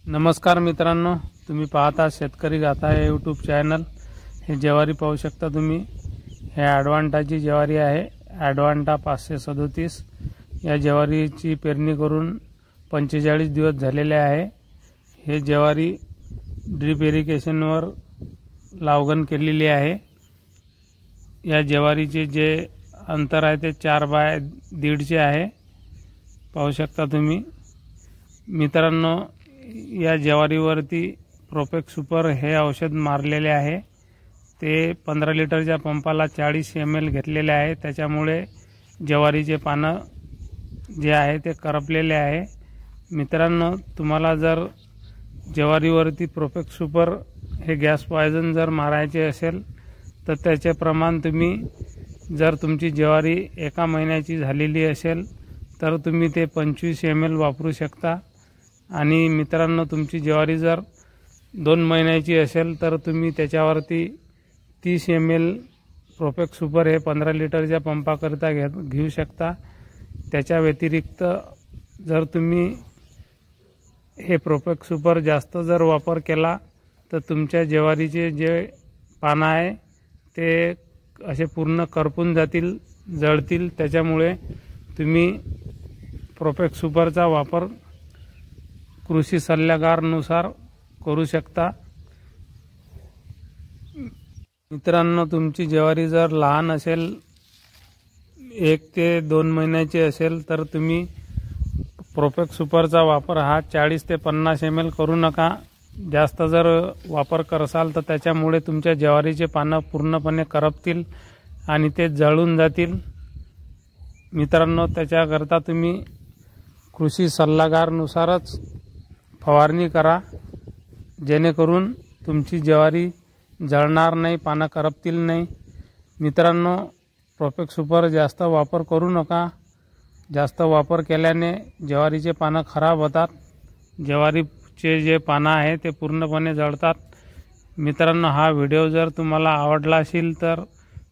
नमस्कार मित्रांनो, तुम्ही पाहता शेतकरी गाथा हे यूट्यूब चॅनल। हे ज्वारी पाहू शकता तुम्ही। हे ॲडवांटाची ज्वारी आहे, ॲडवांटा 537। या ज्वारीची पेरणी करून 45 दिवस झालेले आहे। हे ज्वारी ड्रिप इरिगेशनवर लावगण केलेली आहे। या ज्वारीचे जे अंतर आहे ते 4 बाय 1.5 आहे, पाहू शकता तुम्ही मित्रांनो। या ज्वारीवरती प्रोपेक्स सुपर हे औषध मारलेले आहे। ते 15 लिटरच्या पंपाला 40 ml घेतलेले आहे। त्याच्यामुळे ज्वारीचे पानं जे आहे ते करपलेले आहे। मित्रांनो, तुम्हाला जर ज्वारीवरती प्रोपेक्स सुपर हे गॅस पॉयझन जर मारायचे असेल तर त्याचे प्रमाण तुम्ही, जर तुमची ज्वारी 1 महिन्याची झालेली असेल तर तुम्ही ते 25 ml वापरू शकता। आणि मित्रांनो, तुमची ज्वारी जर 2 महिन्याची असेल तर तुम्ही त्याच्यावरती 30 ml प्रोपेक्स सुपर हे 15 लिटरच्या पंपाकरिता घेऊ शकता। त्याच्या व्यतिरिक्त जर तुम्ही हे प्रोपेक्स सुपर जास्त जर वापर केला तर तुमच्या ज्वारीचे जे पानं आहे ते असे पूर्ण करपून जातील, जळतील। त्याच्यामुळे तुम्ही प्रोपेक्स सुपरचा वापर कृषी सल्लागारानुसार करू शकता। मित्रांनो, तुमची ज्वारी जर लहान असेल, 1 ते 2 महिन्याची असेल तर तुम्ही प्रोपेक्स सुपरचा वापर हा 40 ते 50 ml करू नका। जास्त जर वापर करसाल तर त्याच्यामुळे तुमच्या ज्वारीचे पानं पूर्णपणे करपतील आणि ते जळून जातील। मित्रांनो, त्याच्याकरता तुम्ही कृषी सल्लागारानुसारच फवारणी करा, जेणेकरून तुमची ज्वारी जळणार नाही, पानं करपतील नाही। मित्रांनो, प्रोपेक्स सुपर जास्त वापर करू नका। जास्त वापर केल्याने ज्वारीचे पानं खराब होतात, ज्वारीचे जे पानं आहे ते पूर्णपणे जळतात। मित्रांनो, हा व्हिडिओ जर तुम्हाला आवडला असेल तर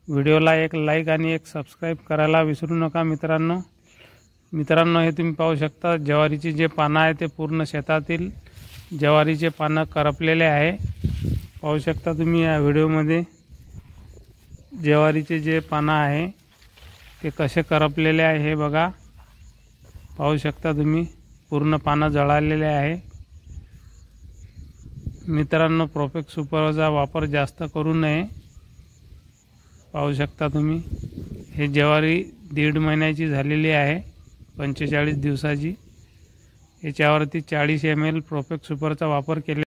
व्हिडिओला एक लाईक आणि एक सबस्क्राईब करायला विसरू नका। मित्रांनो, हे तुम्ही पाहू शकता ज्वारीचे जे पानं आहे ते पूर्ण शेतातील ज्वारीचे पानं करपलेले आहे। पाहू शकता तुम्ही या व्हिडिओमध्ये ज्वारीचे जे पानं आहे ते कसे करपलेले आहे हे बघा। पाहू शकता तुम्ही पूर्ण पानं जळालेले आहे। मित्रांनो, प्रोपेक्स सुपरचा वापर जास्त करू नये। पाहू शकता तुम्ही हे ज्वारी 1.5 महिन्याची झालेली आहे, 45 दिवसाची। याच्यावरती 40 ml प्रोपेक्स सुपरचा वापर केले।